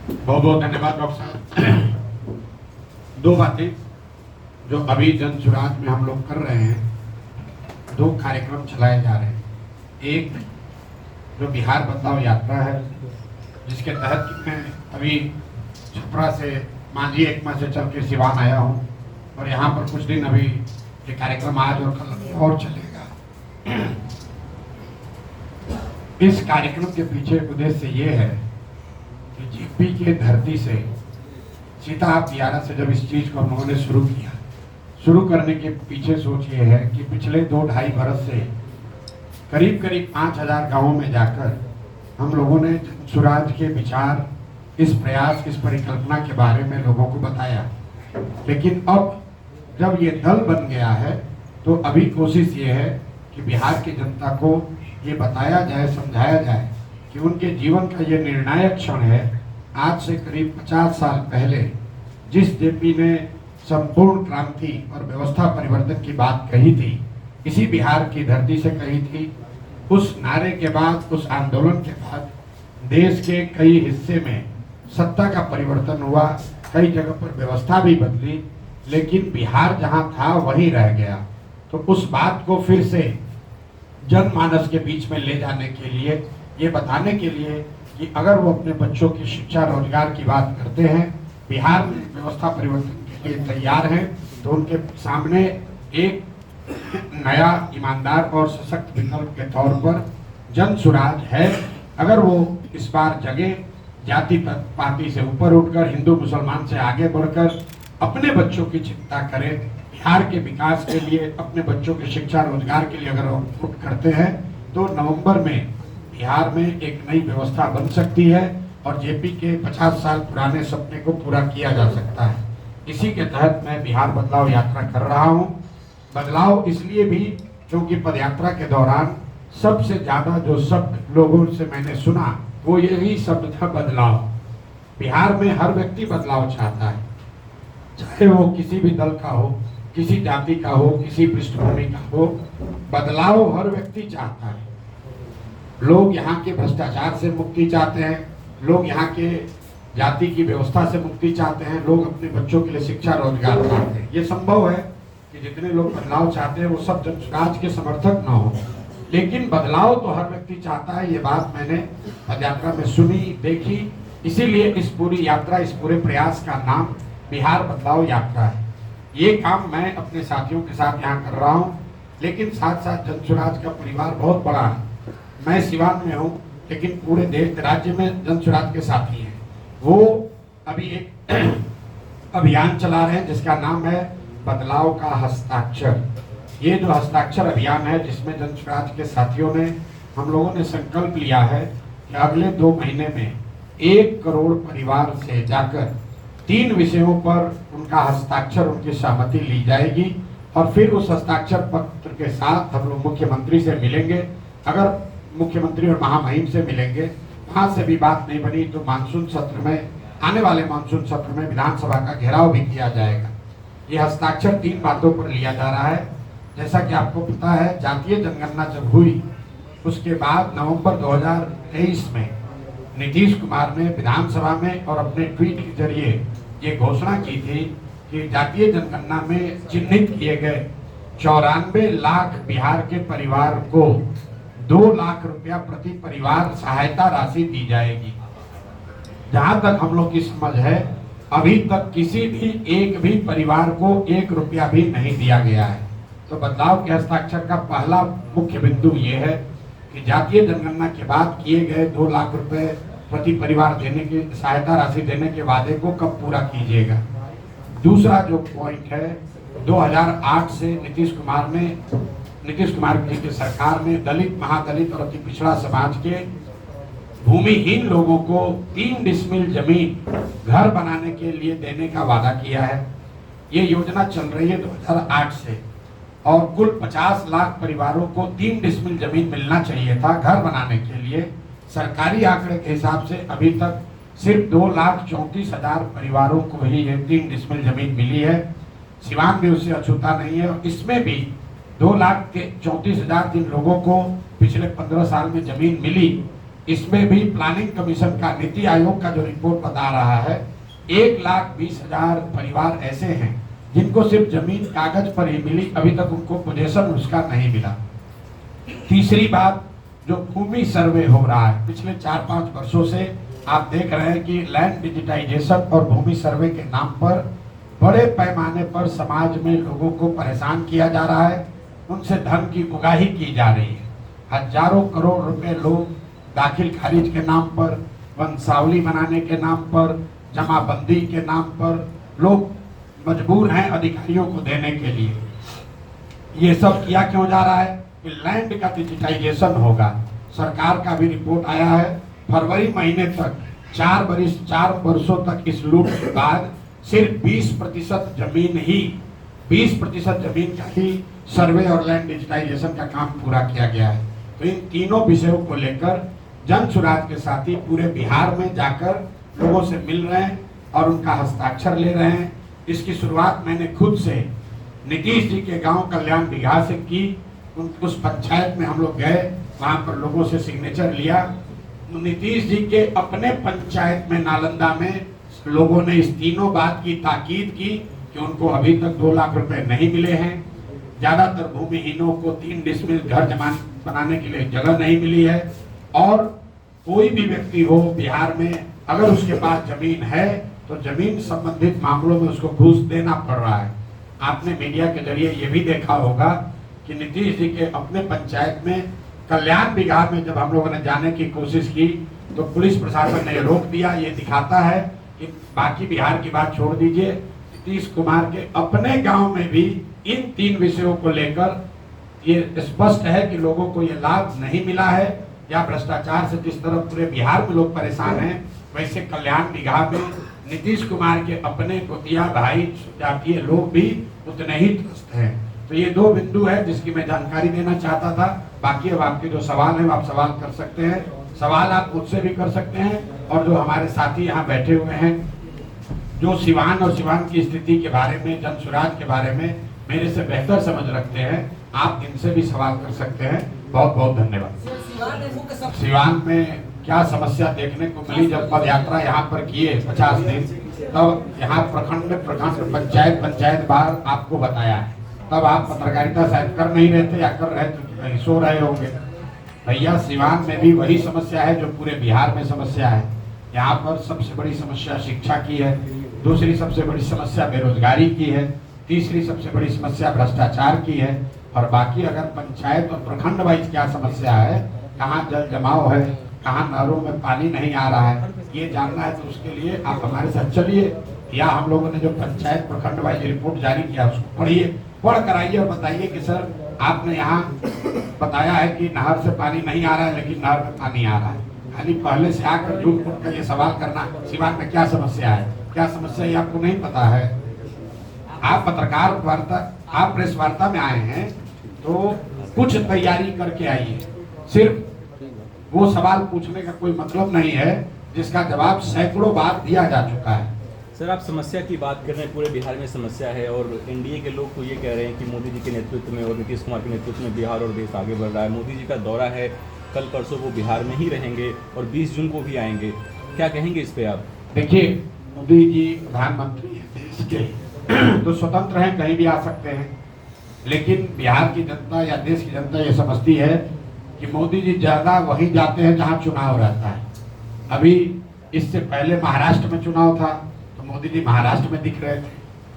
बहुत बहुत धन्यवाद डॉक्टर साहब। दो बातें जो अभी जन सुराज में हम लोग कर रहे हैं, दो कार्यक्रम चलाए जा रहे हैं। एक जो बिहार बदलाव यात्रा है, जिसके तहत कि मैं अभी छपरा से मांझी एकमा से चल के सिवान आया हूँ और यहाँ पर कुछ दिन अभी ये कार्यक्रम आज और कल और चलेगा। इस कार्यक्रम के पीछे उद्देश्य ये है कि जेपी के धरती से सीता पियारा से जब इस चीज को हम लोगों ने शुरू करने के पीछे सोच ये है कि पिछले 2-2.5 बरस से करीब करीब 5000 गांवों में जाकर हम लोगों ने सुराज के विचार, इस प्रयास, इस परिकल्पना के बारे में लोगों को बताया। लेकिन अब जब ये दल बन गया है तो अभी कोशिश ये है कि बिहार की जनता को ये बताया जाए, समझाया जाए कि उनके जीवन का ये निर्णायक क्षण है। आज से करीब 50 साल पहले जिस जेपी ने संपूर्ण क्रांति और व्यवस्था परिवर्तन की बात कही थी, इसी बिहार की धरती से कही थी। उस नारे के बाद, उस आंदोलन के बाद देश के कई हिस्से में सत्ता का परिवर्तन हुआ, कई जगह पर व्यवस्था भी बदली, लेकिन बिहार जहां था वही रह गया। तो उस बात को फिर से जनमानस के बीच में ले जाने के लिए, ये बताने के लिए कि अगर वो अपने बच्चों की शिक्षा, रोजगार की बात करते हैं, बिहार में व्यवस्था परिवर्तन के लिए तैयार हैं, तो उनके सामने एक नया, ईमानदार और सशक्त विकल्प के तौर पर जन सुराज है। अगर वो इस बार जगे, जाति पाति से ऊपर उठकर, हिंदू मुसलमान से आगे बढ़कर अपने बच्चों की चिंता करें, बिहार के विकास के लिए, अपने बच्चों की शिक्षा, रोजगार के लिए अगर वो करते हैं, तो नवंबर में बिहार में एक नई व्यवस्था बन सकती है और जेपी के 50 साल पुराने सपने को पूरा किया जा सकता है। इसी के तहत मैं बिहार बदलाव यात्रा कर रहा हूँ। बदलाव इसलिए भी क्योंकि पदयात्रा के दौरान सबसे ज्यादा जो शब्द लोगों से मैंने सुना वो यही शब्द था, बदलाव। बिहार में हर व्यक्ति बदलाव चाहता है, चाहे वो किसी भी दल का हो, किसी जाति का हो, किसी पृष्ठभूमि का हो, बदलाव हर व्यक्ति चाहता है। लोग यहाँ के भ्रष्टाचार से मुक्ति चाहते हैं, लोग यहाँ के जाति की व्यवस्था से मुक्ति चाहते हैं, लोग अपने बच्चों के लिए शिक्षा, रोजगार चाहते हैं। ये संभव है कि जितने लोग बदलाव चाहते हैं वो सब जनसुराज के समर्थक ना हो, लेकिन बदलाव तो हर व्यक्ति चाहता है। ये बात मैंने पदयात्रा में सुनी, देखी, इसीलिए इस पूरी यात्रा, इस पूरे प्रयास का नाम बिहार बदलाव यात्रा है। ये काम मैं अपने साथियों के साथ यहाँ कर रहा हूँ, लेकिन साथ साथ जनसुराज का परिवार बहुत बड़ा है। मैं सिवान में हूँ, लेकिन पूरे देश राज्य में जनसुराज के साथी हैं। वो अभी एक अभियान चला रहे हैं जिसका नाम है बदलाव का हस्ताक्षर। ये जो हस्ताक्षर अभियान है, जिसमें जनसुराज के साथियों ने, हम लोगों ने संकल्प लिया है कि अगले 2 महीने में 1 करोड़ परिवार से जाकर 3 विषयों पर उनका हस्ताक्षर, उनकी सहमति ली जाएगी और फिर उस हस्ताक्षर पत्र के साथ हम लोग मुख्यमंत्री से मिलेंगे। अगर मुख्यमंत्री और महामहिम से मिलेंगे, वहां से भी बात नहीं बनी तो मानसून सत्र में, आने वाले मानसून सत्र में विधानसभा का घेराव भी किया जाएगा। ये हस्ताक्षर 3 बातों पर लिया जा रहा है। जैसा कि आपको पता है, जातीय जनगणना जब हुई उसके बाद नवंबर 2023 में नीतीश कुमार ने विधानसभा में और अपने ट्वीट के जरिए ये घोषणा की थी कि जातीय जनगणना में चिन्हित किए गए 94 लाख बिहार के परिवार को 2 लाख रुपया प्रति परिवार सहायता राशि दी जाएगी। जहां तक हम लोग की समझ है, अभी तक किसी भी एक भी परिवार को 1 रुपया भी नहीं दिया गया है। तो बदलाव के हस्ताक्षर का पहला मुख्य बिंदु ये है कि जातीय जनगणना के बाद किए गए 2 लाख रुपए प्रति परिवार देने की, सहायता राशि देने के वादे को कब पूरा कीजिएगा। दूसरा जो पॉइंट है, 2008 से नीतीश कुमार जी की सरकार ने दलित, महादलित और अति पिछड़ा समाज के भूमिहीन लोगों को 3 डिसमिल जमीन घर बनाने के लिए देने का वादा किया है। ये योजना चल रही है 2008 से और कुल 50 लाख परिवारों को 3 डिसमिल जमीन मिलना चाहिए था घर बनाने के लिए। सरकारी आंकड़े के हिसाब से अभी तक सिर्फ 2,34,000 परिवारों को ही ये 3 डिसमिल जमीन मिली है। सिवान भी उससे अछूता नहीं है। इसमें भी 2,34,000 जिन लोगों को पिछले 15 साल में जमीन मिली, इसमें भी प्लानिंग कमीशन का, नीति आयोग का जो रिपोर्ट बता रहा है 1,20,000 परिवार ऐसे हैं जिनको सिर्फ जमीन कागज पर ही मिली, अभी तक उनको पोजेशन उसका नहीं मिला। तीसरी बात, जो भूमि सर्वे हो रहा है पिछले 4-5 वर्षों से आप देख रहे हैं कि लैंड डिजिटाइजेशन और भूमि सर्वे के नाम पर बड़े पैमाने पर समाज में लोगों को परेशान किया जा रहा है, उनसे धन की उगाही की जा रही है। हजारों करोड़ रुपए लोग दाखिल खारिज के नाम पर, वंशावली बनाने के नाम पर, जमाबंदी के नाम पर लोग मजबूर हैं अधिकारियों को देने के लिए। ये सब किया क्यों जा रहा है कि लैंड का डिजिटाइजेशन होगा। सरकार का भी रिपोर्ट आया है, फरवरी महीने तक 4 वर्षों तक इस लूट के बाद सिर्फ 20% जमीन का ही सर्वे और लैंड डिजिटाइजेशन का काम पूरा किया गया है। तो इन तीनों विषयों को लेकर जन सुराज के साथी पूरे बिहार में जाकर लोगों से मिल रहे हैं और उनका हस्ताक्षर ले रहे हैं। इसकी शुरुआत मैंने खुद से नीतीश जी के गांव कल्याण बिघा से की। उस पंचायत में हम लोग गए, वहां पर लोगों से सिग्नेचर लिया। नीतीश जी के अपने पंचायत में नालंदा में लोगों ने इस तीनों बात की ताकीद की कि उनको अभी तक 2 लाख रुपए नहीं मिले हैं। ज्यादातर भूमिहीनों को 3 डिसमिल घर जमान बनाने के लिए जगह नहीं मिली है। और कोई भी व्यक्ति हो बिहार में, अगर उसके पास जमीन है तो जमीन संबंधित मामलों में उसको घूस देना पड़ रहा है। आपने मीडिया के जरिए ये भी देखा होगा कि नीतीश जी के अपने पंचायत में कल्याण बिघा में जब हम लोगों ने जाने की कोशिश की तो पुलिस प्रशासन ने रोक दिया। ये दिखाता है कि बाकी बिहार की बात छोड़ दीजिए, नीतीश कुमार के अपने गांव में भी इन 3 विषयों को लेकर ये स्पष्ट है कि लोगों को ये लाभ नहीं मिला है, या भ्रष्टाचार से जिस तरह पूरे बिहार में लोग परेशान हैं, वैसे कल्याण बिघा में नीतीश कुमार के अपने गोतिया भाई जातीय लोग भी उतने ही त्रस्त हैं। तो ये 2 बिंदु है जिसकी मैं जानकारी देना चाहता था। बाकी अब आपके जो सवाल हैं आप सवाल कर सकते हैं, सवाल आप मुझसे भी कर सकते हैं। और जो हमारे साथी यहाँ बैठे हुए हैं, जो सिवान और सिवान की स्थिति के बारे में, जन सुराज के बारे में मेरे से बेहतर समझ रखते हैं, आप इनसे भी सवाल कर सकते हैं। बहुत बहुत धन्यवाद। सिवान में क्या समस्या देखने को मिली जब पद यात्रा यहाँ पर किए 50 दिन, तब यहाँ प्रखंड पंचायत बार आपको बताया है, तब आप पत्रकारिता शायद कर नहीं रहे थे, या कर रहे थे कहीं सो रहे होंगे। भैया सिवान में भी वही समस्या है जो पूरे बिहार में समस्या है। यहाँ पर सबसे बड़ी समस्या शिक्षा की है, दूसरी सबसे बड़ी समस्या बेरोजगारी की है, तीसरी सबसे बड़ी समस्या भ्रष्टाचार की है। और बाकी अगर पंचायत और प्रखंड वाइज क्या समस्या है, कहाँ जल जमाव है, कहाँ नहरों में पानी नहीं आ रहा है, ये जानना है तो उसके लिए आप हमारे साथ चलिए, या हम लोगों ने जो पंचायत प्रखंड वाइज रिपोर्ट जारी किया उसको पढ़िए, पढ़ कर आइए और बताइए कि सर आपने यहाँ बताया है कि नहर से पानी नहीं आ रहा है, लेकिन नहर में पानी आ रहा है। खाली पहले से आकर झूठ मूठ कर ये सवाल करना, सिवान में क्या समस्या है, क्या समस्या है आपको नहीं पता है। आप पत्रकार वार्ता, आप प्रेस वार्ता में आए हैं तो कुछ तैयारी करके आइए। सिर्फ वो सवाल पूछने का कोई मतलब नहीं है जिसका जवाब सैकड़ों बार दिया जा चुका है। सर आप समस्या की बात कर रहे हैं, पूरे बिहार में समस्या है और एनडीए के लोग तो ये कह रहे हैं कि मोदी जी के नेतृत्व में और नीतीश कुमार के नेतृत्व में बिहार और देश आगे बढ़ रहा है। मोदी जी का दौरा है, कल परसों वो बिहार में ही रहेंगे और 20 जून को भी आएंगे, क्या कहेंगे इस पे आप? देखिए, मोदी जी प्रधानमंत्री हैं देश के, तो स्वतंत्र हैं, कहीं भी आ सकते हैं। लेकिन बिहार की जनता या देश की जनता ये समझती है कि मोदी जी ज्यादा वहीं जाते हैं जहां चुनाव रहता है। अभी इससे पहले महाराष्ट्र में चुनाव था तो मोदी जी महाराष्ट्र में दिख रहे थे,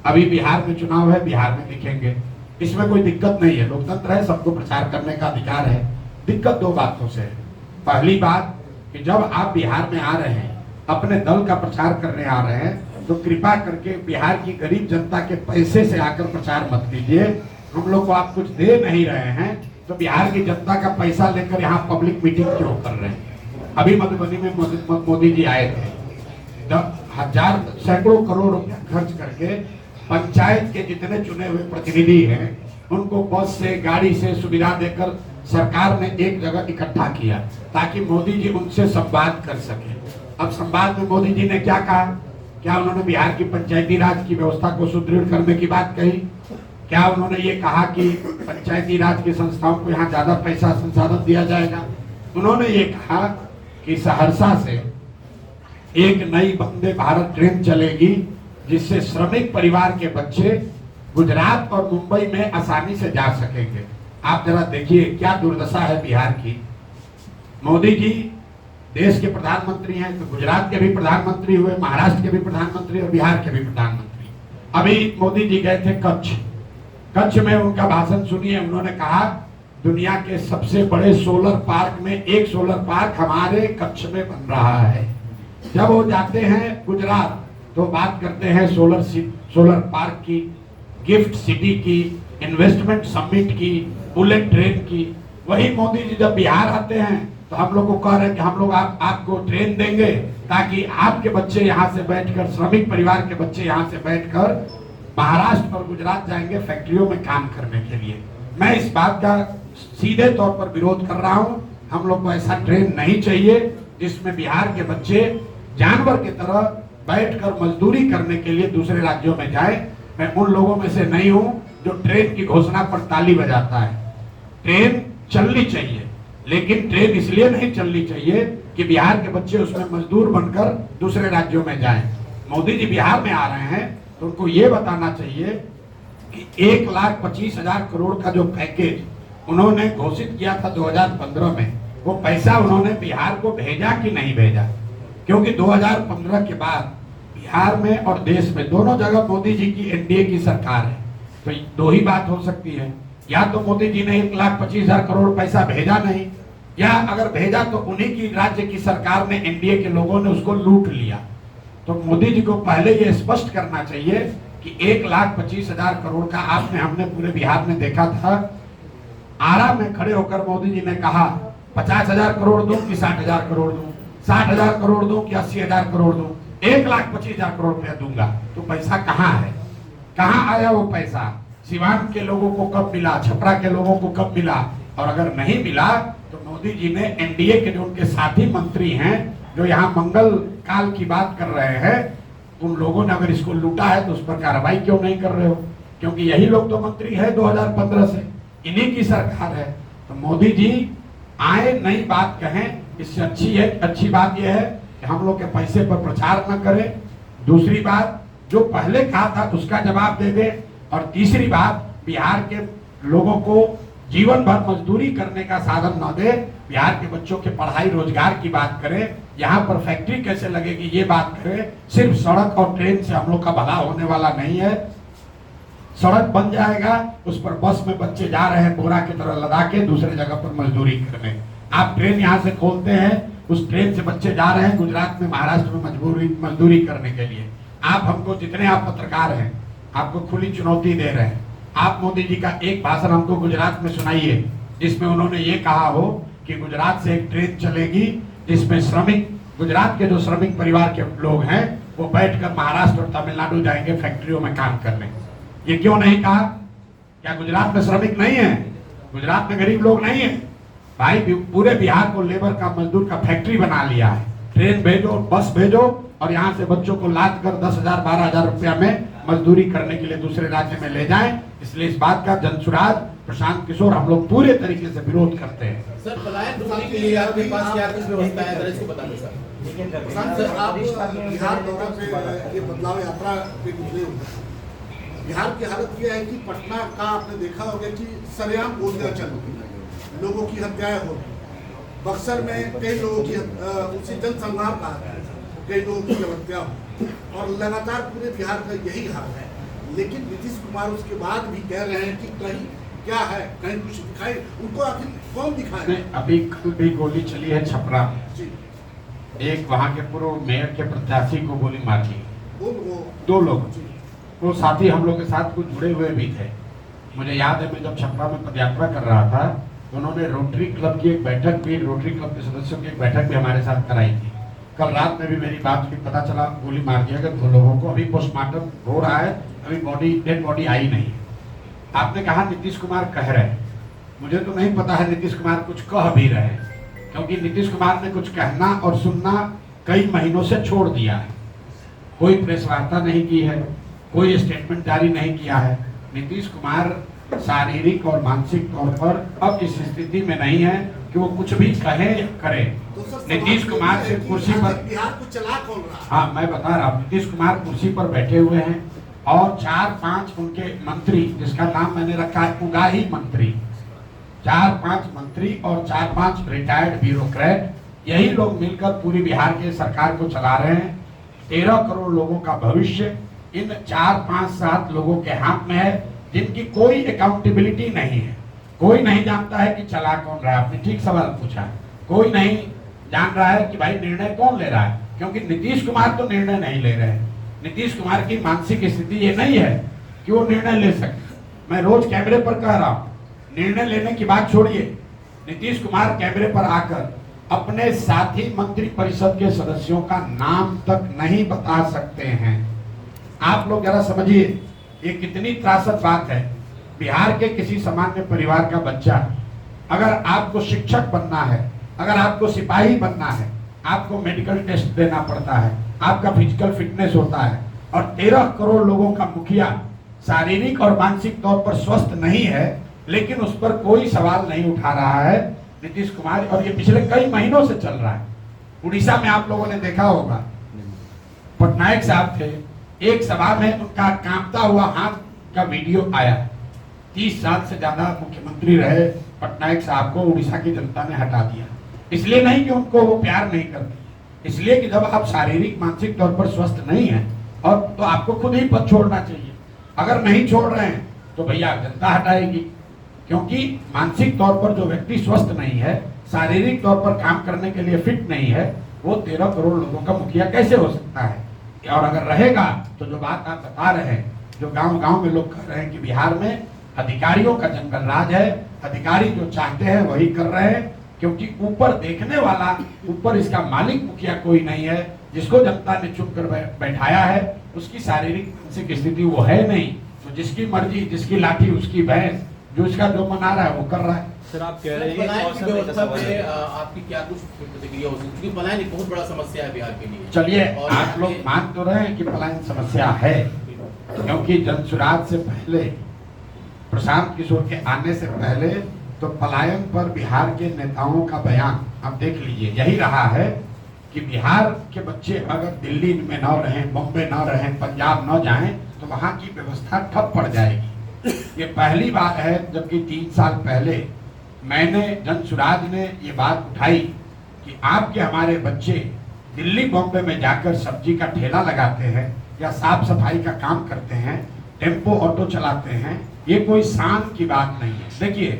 अभी बिहार में चुनाव है, बिहार में दिखेंगे। इसमें कोई दिक्कत नहीं है, लोकतंत्र है, सबको प्रचार करने का अधिकार है। दिक्कत 2 बातों से है। पहली बात कि जब आप बिहार में आ रहे हैं, अपने दल का प्रचार करने आ रहे हैं, तो कृपा करके बिहार की गरीब जनता के पैसे से आकर प्रचार मत कीजिए। हम लोग को आप कुछ दे नहीं रहे हैं तो बिहार की जनता का पैसा लेकर यहाँ पब्लिक मीटिंग क्यों कर रहे हैं। अभी मधुबनी में मोदी जी आए थे, सैकड़ों करोड़ रुपया खर्च करके पंचायत के जितने चुने हुए प्रतिनिधि हैं उनको बस से, गाड़ी से सुविधा देकर सरकार ने एक जगह इकट्ठा किया ताकि मोदी जी उनसे संवाद कर सके। अब संवाद में मोदी जी ने क्या कहा? क्या उन्होंने बिहार की पंचायती राज की व्यवस्था को सुदृढ़ करने की बात कही? क्या उन्होंने ये कहा कि पंचायती राज की संस्थाओं को यहाँ ज्यादा पैसा संसाधन दिया जाएगा? उन्होंने ये कहा कि सहरसा से एक नई वंदे भारत ट्रेन चलेगी, जिससे श्रमिक परिवार के बच्चे गुजरात और मुंबई में आसानी से जा सकेंगे। आप जरा देखिए क्या दुर्दशा है बिहार की। मोदी जी देश के प्रधानमंत्री हैं, तो गुजरात के भी प्रधानमंत्री हुए, महाराष्ट्र के भी प्रधानमंत्री और बिहार के भी प्रधानमंत्री। अभी मोदी जी गए थे कच्छ में उनका भाषण सुनिए। उन्होंने कहा दुनिया के सबसे बड़े सोलर पार्क में एक सोलर पार्क हमारे कच्छ में बन रहा है। जब वो जाते हैं गुजरात तो बात करते हैं सोलर पार्क की, गिफ्ट सिटी की, इन्वेस्टमेंट समिट की, बुलेट ट्रेन की। वही मोदी जी जब बिहार आते हैं तो हम लोग को कह रहे हैं कि हम लोग आपको ट्रेन देंगे ताकि आपके बच्चे यहाँ से बैठकर, श्रमिक परिवार के बच्चे यहाँ से बैठकर महाराष्ट्र और गुजरात जाएंगे फैक्ट्रियों में काम करने के लिए। मैं इस बात का सीधे तौर पर विरोध कर रहा हूँ। हम लोग को ऐसा ट्रेन नहीं चाहिए जिसमें बिहार के बच्चे जानवर की तरह बैठकर मजदूरी करने के लिए दूसरे राज्यों में जाए। मैं उन लोगों में से नहीं हूँ जो ट्रेन की घोषणा पर ताली बजाता है। ट्रेन चलनी चाहिए, लेकिन ट्रेन इसलिए नहीं चलनी चाहिए कि बिहार के बच्चे उसमें मजदूर बनकर दूसरे राज्यों में जाएं। मोदी जी बिहार में आ रहे हैं तो उनको ये बताना चाहिए कि 1,25,000 करोड़ का जो पैकेज उन्होंने घोषित किया था 2015 में, वो पैसा उन्होंने बिहार को भेजा कि नहीं भेजा। क्योंकि 2015 के बाद बिहार में और देश में दोनों जगह मोदी जी की एनडीए की सरकार है। तो दो ही बात हो सकती है, या तो मोदी जी ने 1,25,000 करोड़ पैसा भेजा नहीं, या अगर भेजा तो उन्हीं की राज्य की सरकार ने, एनडीए के लोगों ने उसको लूट लिया। तो मोदी जी को पहले ये स्पष्ट करना चाहिए कि 1,25,000 करोड़ का हमने पूरे बिहार में देखा था। आरा में खड़े होकर मोदी जी ने कहा 50,000 करोड़ दूं कि 60,000 करोड़ दूं, 60,000 करोड़ दूं कि 80,000 करोड़ दूं, 1,25,000 करोड़ रुपया दूंगा। तो पैसा कहाँ है, कहाँ आया वो पैसा? सिवान के लोगों को कब मिला, छपरा के लोगों को कब मिला? और अगर नहीं मिला तो मोदी जी ने एनडीए के जो उनके साथी मंत्री हैं जो यहाँ मंगल काल की बात कर रहे हैं, उन लोगों ने अगर इसको लूटा है तो उस पर कार्रवाई क्यों नहीं कर रहे हो? क्योंकि यही लोग तो मंत्री है 2015 से, इन्हीं की सरकार है। तो मोदी जी आए, नई बात कहें, इससे अच्छी बात यह है कि हम लोग के पैसे पर प्रचार न करें। दूसरी बात, जो पहले कहा था उसका जवाब दे दे। और तीसरी बात, बिहार के लोगों को जीवन भर मजदूरी करने का साधन न दे, बिहार के बच्चों के पढ़ाई रोजगार की बात करें, यहाँ पर फैक्ट्री कैसे लगेगी ये बात करें। सिर्फ सड़क और ट्रेन से हम लोग का भला होने वाला नहीं है। सड़क बन जाएगा, उस पर बस में बच्चे जा रहे हैं बोरा की तरह लदा के दूसरे जगह पर मजदूरी करने। आप ट्रेन यहाँ से खोलते हैं, उस ट्रेन से बच्चे जा रहे हैं गुजरात में, महाराष्ट्र में मजदूरी करने के लिए। आप हमको, जितने आप पत्रकार हैं, आपको खुली चुनौती दे रहे हैं। आप मोदी जी का एक भाषण हमको गुजरात में सुनाइए जिसमें उन्होंने ये कहा हो कि गुजरात से एक ट्रेन चलेगी जिसमें श्रमिक, गुजरात के जो श्रमिक परिवार के लोग हैं वो बैठकर महाराष्ट्र और तमिलनाडु जाएंगे फैक्ट्रियों में काम करने। ये क्यों नहीं कहा? क्या गुजरात में श्रमिक नहीं है? गुजरात में गरीब लोग नहीं है? भाई, पूरे बिहार को लेबर का, मजदूर का फैक्ट्री बना लिया है। ट्रेन भेजो, बस भेजो और यहाँ से बच्चों को लाद कर 10,000 12,000 रुपया में मजदूरी करने के लिए दूसरे राज्य में ले जाएं। इसलिए इस बात का जनसुराज प्रशांत किशोर हम लोग पूरे तरीके से विरोध करते हैं। सर, पलायन रोकने के लिए आपके पास क्या कुछ व्यवस्था है, इसको बता दें सर। सर, आप बिहार दौरा पे ये बदलाव यात्रा पे निकले हुए हैं। बिहार की हालत ये है कि पटना का आपने देखा होगा कि सरेआम गोलियां चल रही हैं, लोगों की हत्याएं हो रही। बक्सर में कई लोगों की उसी जनसंहार कहा है, कई लोगों की हत्या हो, और लगातार पूरे बिहार का यही हाल है। लेकिन नीतीश कुमार उसके बाद भी कह रहे हैं कि कहीं क्या है, कहीं कुछ दिखाए, उनको आखिर कौन दिखाए? अभी कल भी गोली चली है छपरा में, एक वहाँ के पूर्व मेयर के प्रत्याशी को गोली मार दी। दो लोग, वो साथी हम लोग के साथ कुछ जुड़े हुए भी थे। मुझे याद है मैं जब छपरा में पदयात्रा कर रहा था तो उन्होंने रोटरी क्लब की एक बैठक भी, रोटरी क्लब के सदस्यों की एक बैठक भी हमारे साथ कराई थी। कल रात में भी मेरी बात हुई, पता चला गोली मार दिया गया 2 लोगों को। अभी पोस्टमार्टम हो रहा है, अभी डेड बॉडी आई नहीं। आपने कहा नीतीश कुमार कह रहे हैं, मुझे तो नहीं पता है नीतीश कुमार कुछ कह भी रहे हैं, क्योंकि नीतीश कुमार ने कुछ कहना और सुनना कई महीनों से छोड़ दिया है। कोई प्रेस वार्ता नहीं की है, कोई स्टेटमेंट जारी नहीं किया है। नीतीश कुमार शारीरिक और मानसिक तौर पर अब इस स्थिति में नहीं है कि वो कुछ भी कहें या करें। तो सर, नीतीश सवाल कुमार ये से है कि कुर्सी यहाँ पर, तक बिहार को चला कौन रहा है? हाँ मैं बता रहा हूँ, नीतीश कुमार कुर्सी पर बैठे हुए हैं और 4-5 उनके मंत्री, जिसका नाम मैंने रखा है उगाही मंत्री, 4-5 मंत्री और 4-5 रिटायर्ड ब्यूरोक्रेट, यही लोग मिलकर पूरी बिहार के सरकार को चला रहे हैं। 13 करोड़ लोगों का भविष्य इन 4-5-7 लोगों के हाथ में है, जिनकी कोई अकाउंटेबिलिटी नहीं है। कोई नहीं जानता है कि चला कौन रहा है। आपने ठीक सवाल पूछा। कोई नहीं जान रहा है कि भाई निर्णय कौन ले रहा है, क्योंकि नीतीश कुमार तो निर्णय नहीं ले रहे हैं। नीतीश कुमार की मानसिक स्थिति ये नहीं है कि वो निर्णय ले सके। मैं रोज कैमरे पर कह रहा हूँ, निर्णय लेने की बात छोड़िए, नीतीश कुमार कैमरे पर आकर अपने साथी मंत्री परिषद के सदस्यों का नाम तक नहीं बता सकते हैं। आप लोग जरा समझिए, ये कितनी त्रासद बात है। बिहार के किसी सामान्य परिवार का बच्चा, अगर आपको शिक्षक बनना है, अगर आपको सिपाही बनना है, आपको मेडिकल टेस्ट देना पड़ता है, आपका फिजिकल फिटनेस होता है, और 13 करोड़ लोगों का मुखिया शारीरिक और मानसिक तौर पर स्वस्थ नहीं है, लेकिन उस पर कोई सवाल नहीं उठा रहा है नीतीश कुमार। और ये पिछले कई महीनों से चल रहा है। उड़ीसा में आप लोगों ने देखा होगा, पटनायक साहब थे, एक सभा में उनका कांपता हुआ हाथ का वीडियो आया। 30 साल से ज्यादा मुख्यमंत्री रहे पटनायक साहब को उड़ीसा की जनता ने हटा दिया। इसलिए नहीं कि उनको वो प्यार नहीं करती, इसलिए कि जब आप शारीरिक मानसिक तौर पर स्वस्थ नहीं हैं और तो आपको खुद ही पद छोड़ना चाहिए। अगर नहीं छोड़ रहे हैं तो भैया जनता हटाएगी, क्योंकि मानसिक तौर पर जो व्यक्ति स्वस्थ नहीं है, शारीरिक तौर पर काम करने के लिए फिट नहीं है, वो 13 करोड़ लोगों का मुखिया कैसे हो सकता है। और अगर रहेगा तो जो बात आप बता रहे हैं, जो गांव-गांव में लोग कह रहे हैं कि बिहार में अधिकारियों का जंगल राज है, अधिकारी जो चाहते हैं वही कर रहे हैं, क्योंकि ऊपर देखने वाला, ऊपर इसका मालिक मुखिया कोई नहीं है। जिसको जनता ने चुप कर बैठाया है, उसकी शारीरिक मानसिक स्थिति वो है नहीं, तो जिसकी मर्जी, जिसकी लाठी उसकी भैंस, जो इसका जो मना रहा है वो कर रहा है। सर आप कह रहे हैं पलायन की व्यवस्था पे आपकी क्या कुछ प्रतिक्रिया हो सकती है, क्योंकि पलायन एक बहुत बड़ा समस्या है बिहार के लिए। चलिए, और आप लोग मान तो रहे हैं कि पलायन समस्या है, क्योंकि जनसुराज से पहले, प्रशांत किशोर के आने से पहले तो पलायन पर बिहार के नेताओं का बयान आप देख लीजिए, यही रहा है कि बिहार के बच्चे अगर दिल्ली में न रहें, बॉम्बे न रहें, पंजाब न जाएं, तो वहाँ की व्यवस्था ठप पड़ जाएगी। ये पहली बात है, जबकि 3 साल पहले मैंने, जनसुराज ने ये बात उठाई कि आपके हमारे बच्चे दिल्ली बॉम्बे में जाकर सब्जी का ठेला लगाते हैं या साफ सफाई का काम करते हैं, टेम्पो ऑटो चलाते हैं, ये कोई शान की बात नहीं है। देखिए,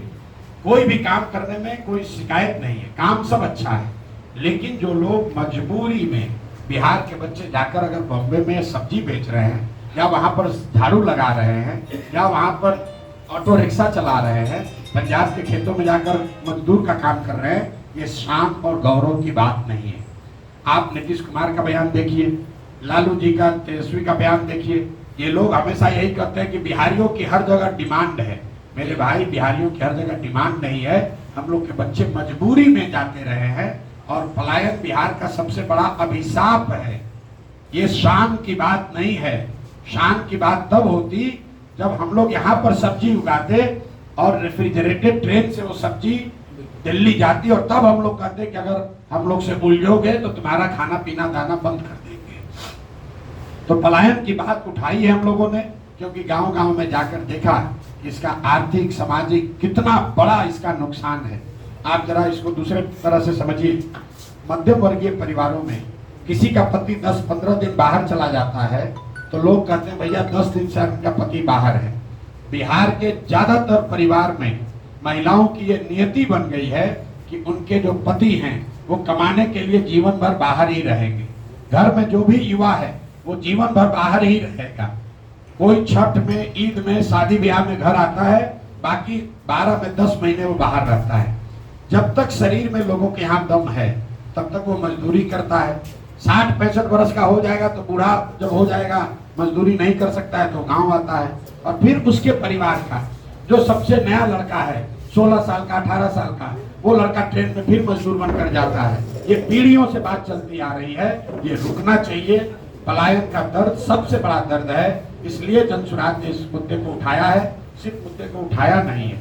कोई भी काम करने में कोई शिकायत नहीं है, काम सब अच्छा है, लेकिन जो लोग मजबूरी में, बिहार के बच्चे जाकर अगर बॉम्बे में सब्जी बेच रहे हैं, या वहाँ पर झाड़ू लगा रहे हैं, या वहाँ पर ऑटो रिक्शा चला रहे हैं, पंजाब के खेतों में जाकर मजदूर का काम कर रहे हैं, ये शान और गौरव की बात नहीं है। आप नीतीश कुमार का बयान देखिए, लालू जी का, तेजस्वी का बयान देखिए, ये लोग हमेशा यही कहते हैं कि बिहारियों की हर जगह डिमांड है। मेरे भाई, बिहारियों की हर जगह डिमांड नहीं है, हम लोग के बच्चे मजबूरी में जाते रहे हैं, और पलायन बिहार का सबसे बड़ा अभिशाप है। ये शान की बात नहीं है। शान की बात तब होती जब हम लोग यहाँ पर सब्जी उगाते और रेफ्रिजरेटेड ट्रेन से वो सब्जी दिल्ली जाती, और तब हम लोग कहते कि अगर हम लोग से उलझोगे तो तुम्हारा खाना पीना दाना बंद कर देंगे। तो पलायन की बात उठाई है हम लोगों ने, क्योंकि गांव-गांव में जाकर देखा इसका आर्थिक, सामाजिक कितना बड़ा इसका नुकसान है। आप जरा इसको दूसरे तरह से समझिए। मध्यम वर्गीय परिवारों में किसी का पति 10-15 दिन बाहर चला जाता है, तो लोग कहते हैं भैया 10 दिन से उनका पति बाहर है। बिहार के ज्यादातर परिवार में महिलाओं की ये नियति बन गई है कि उनके जो पति हैं वो कमाने के लिए जीवन भर बाहर ही रहेंगे। घर में जो भी युवा है वो जीवन भर बाहर ही रहेगा। कोई छठ में, ईद में, शादी ब्याह में घर आता है, बाकी 12 में 10 महीने वो बाहर रहता है। जब तक शरीर में लोगों के यहाँ दम है तब तक वो मजदूरी करता है। 60-65 वर्ष का हो जाएगा तो बूढ़ा जब हो जाएगा, मजदूरी नहीं कर सकता है तो गांव आता है। और फिर उसके परिवार का जो सबसे नया लड़का है, 16 साल का, 18 साल का, वो लड़का ट्रेन में फिर मजदूर बनकर जाता है। ये पीढ़ियों से बात चलती आ रही है, ये रुकना चाहिए। पलायन का दर्द सबसे बड़ा दर्द है, इसलिए जनसुराज ने इस मुद्दे को उठाया है। सिर्फ मुद्दे को उठाया नहीं है,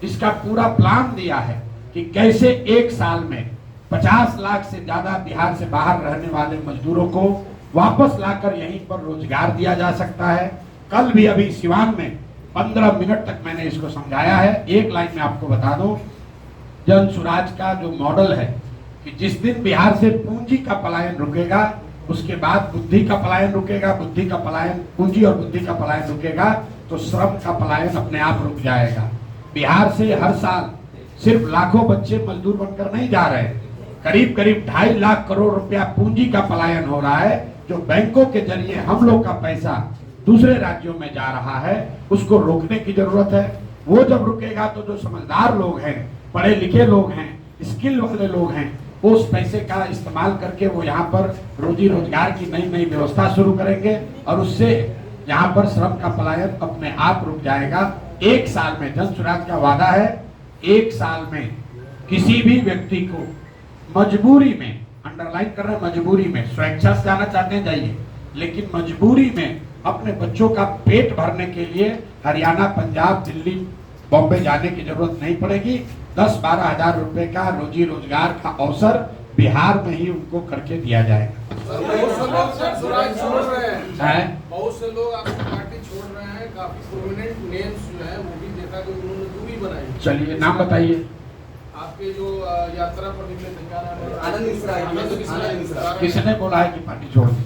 इसका पूरा प्लान दिया है। कि कैसे एक साल में 50 लाख से ज्यादा बिहार से बाहर रहने वाले मजदूरों को वापस लाकर यहीं पर रोजगार दिया जा सकता है। कल भी अभी सिवान में 15 मिनट तक मैंने इसको समझाया है। एक लाइन में आपको बता दूं, जन सुराज का जो मॉडल है कि जिस दिन बिहार से पूंजी का पलायन रुकेगा, उसके बाद बुद्धि का पलायन रुकेगा, बुद्धि का पलायन, पूंजी और बुद्धि का पलायन रुकेगा तो श्रम का पलायन अपने आप रुक जाएगा। बिहार से हर साल सिर्फ लाखों बच्चे मजदूर बनकर नहीं जा रहे, करीब करीब 2.5 लाख करोड़ रुपया पूंजी का पलायन हो रहा है, जो बैंकों के जरिए हम लोग का पैसा दूसरे राज्यों में जा रहा है। उसको रोकने की जरूरत है। वो जब रुकेगा तो जो समझदार लोग हैं, पढ़े लिखे लोग हैं, स्किल वाले लोग हैं, वो उस पैसे का इस्तेमाल करके वो यहाँ पर रोजी रोजगार की नई नई व्यवस्था शुरू करेंगे और उससे यहाँ पर श्रम का पलायन अपने आप रुक जाएगा। एक साल में, जन सुराज का वादा है, एक साल में किसी भी व्यक्ति को मजबूरी में, अंडरलाइन कर रहे हैं, मजबूरी में, स्वेच्छा से जाना चाहते हैं जाइए, लेकिन मजबूरी में अपने बच्चों का पेट भरने के लिए हरियाणा, पंजाब, दिल्ली, बॉम्बे जाने की जरूरत नहीं पड़ेगी। 10-12 हजार रुपए का रोजी रोजगार का अवसर बिहार में ही उनको करके दिया जाएगा। बहुत से लोग स्वराज छोड़ रहे हैं, बहुत से लोग आपकी पार्टी छोड़ रहे हैं। काफी प्रोमिनेंट नेम्स जो है वो भी देखा कि उन्होंने दूरी बनाई। चलिए नाम बताइए। आपके जो यात्रा पर निकले थे, क्या नाम है? आनंद मिश्रा। किसने बोला है कि पार्टी छोड़ दी?